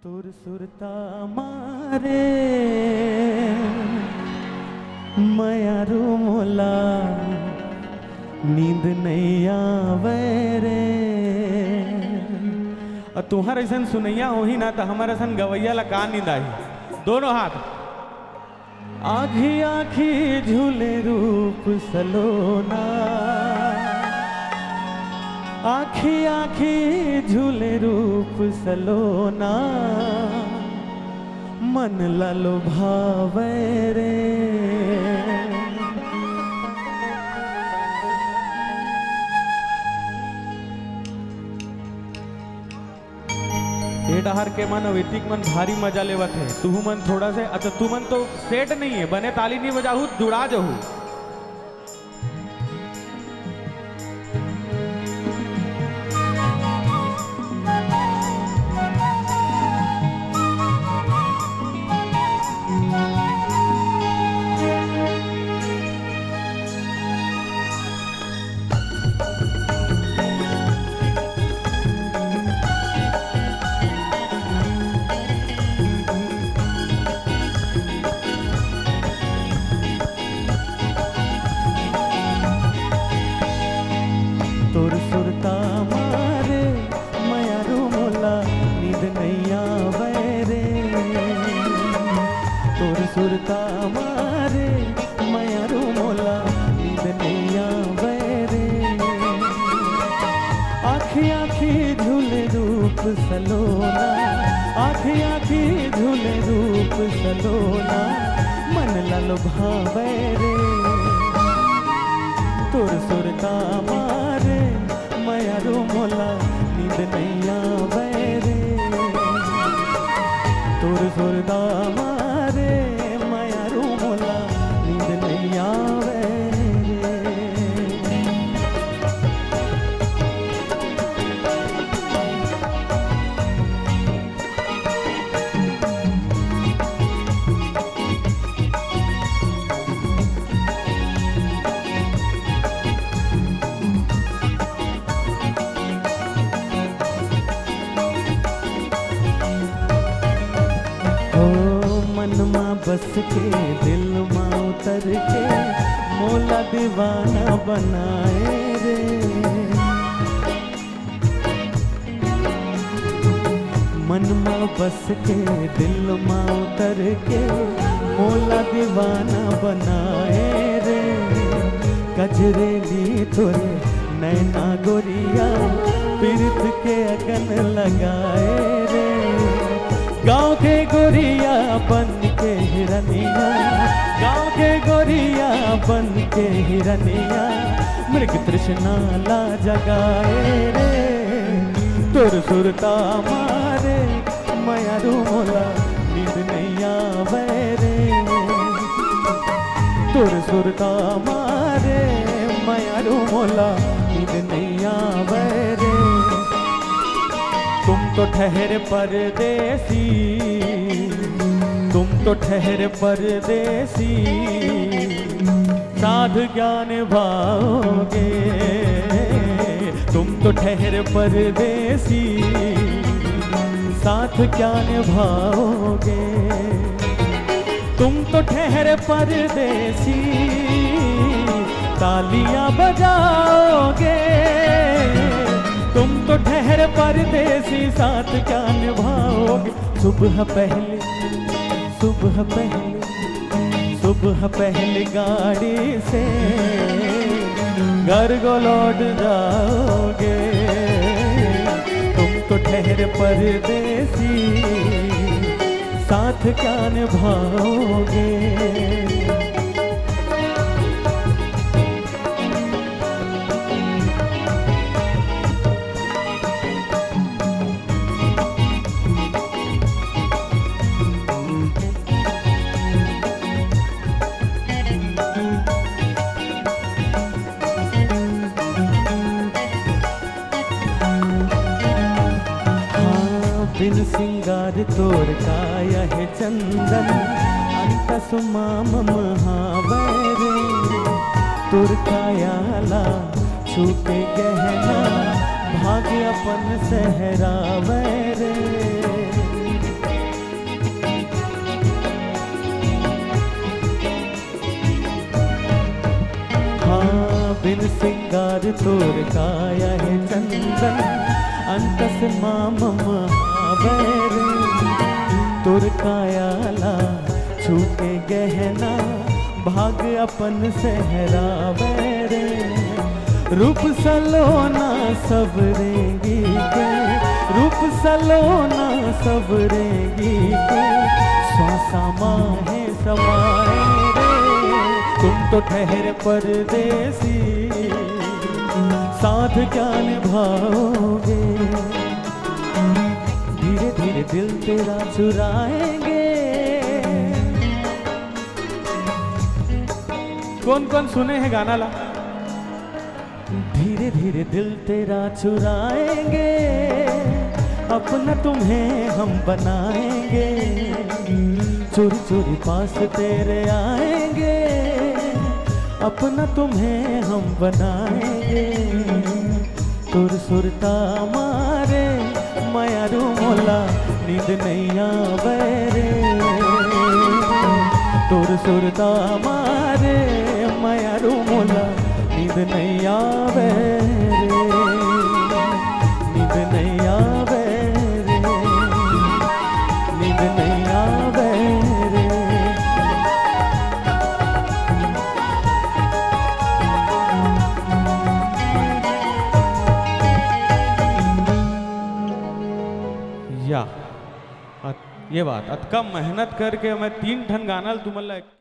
तुर सुरता मारे मयारू मोला नींद नहीं आवे रे। और तुम्हारे ऐसा सुनैया हो ही ना तो हमारे ऐसा गवैया ला का नींद आई। दोनों हाथ आखी आखी झूले रूप सलोना, आखी आखी झूले रूप सलोना, मन लालो भावे रे। डहर के मन वैतिक मन भारी मजा लेवत है। तू मन थोड़ा से अच्छा तू मन तो सेट नहीं है बने ताली नहीं बजाहू जुड़ा जाहू। तुर सुरता मारे मयारू मोला नींद नहीं आवे रे। तुर सुरता मारे मयारू मोला नींद नहीं आवे रे। आखी आखी झूले रूप सलोना, आखी आखी झूले रूप सलोना, मन लालो भावे रे। तुर सुरता मारे मयारू मोला नींद नहीं आवे रे। तुर सुरता मारे मयारू मोला नींद नहीं आवे रे। मन माँ बस के दिल माँ उतर के मोला दीवाना बनाए रे। मन माँ बस के दिल माँ उतर के मोला दीवाना बनाए रे। कजरेली तोरे नैना गोरिया पीरत के अगन लगाए रे। गाँव के गोरिया बन के हिरनिया, गाँव के गोरिया बन के हिरनिया, मृग तृष्णा ला जगाए रे। तुर सुरता मारे मयारू मोला नींद नहीं आवे रे। तुर सुरता मारे मयारू मोला नींद नहीं आवे रे। तुम तो ठहरे परदेसी, तुम तो ठहरे परदेसी, साध ज्ञान भाओगे। तुम तो ठहरे परदेसी, साथ क्या निभाओगे। तुम तो ठहरे परदेसी, तालियां बजाओगे। तुम तो ठहरे परदेसी, साथ क्या निभाओगे। सुबह पहले, सुबह पहले, सुबह पहले गाड़ी से घर को लौट जाओगे। तुम तो ठहरे परदेसी, साथ क्या निभाओगे। बिन सिंगार तोर काया है चंदन, अंत सुमाम महावैरे। तोर कायाला छूटे गहना, भाग्य अपन सहरावे रे। बिन सिंगार तोर काया है चंदन अंतस मामम आवे तोर कायाला छूके गहना भाग अपन सहरावे रे रूप सलोना सबरेगी के रूप सलोना सबरेगी के श्वासा माहे समाए रे तुम तो ठहर परदेसी साथ क्या निभाओगे धीरे धीरे दिल तेरा चुराएंगे। कौन कौन सुने हैं गाना ला? धीरे धीरे दिल तेरा चुराएंगे अपना तुम्हें हम बनाएंगे चोरी चोरी पास तेरे आएंगे अपना तुम्हें हम बनाएंगे तुर सुरता मारे मायारू मोला नींद नहीं आवे रे तुर सुरता मारे मायारू मोला नींद नहीं आवे रे नींद नहीं आवे रे नींद नहीं आवे रे। या ये बात अत कम मेहनत करके मैं 3 ठन गाना तुम्हाला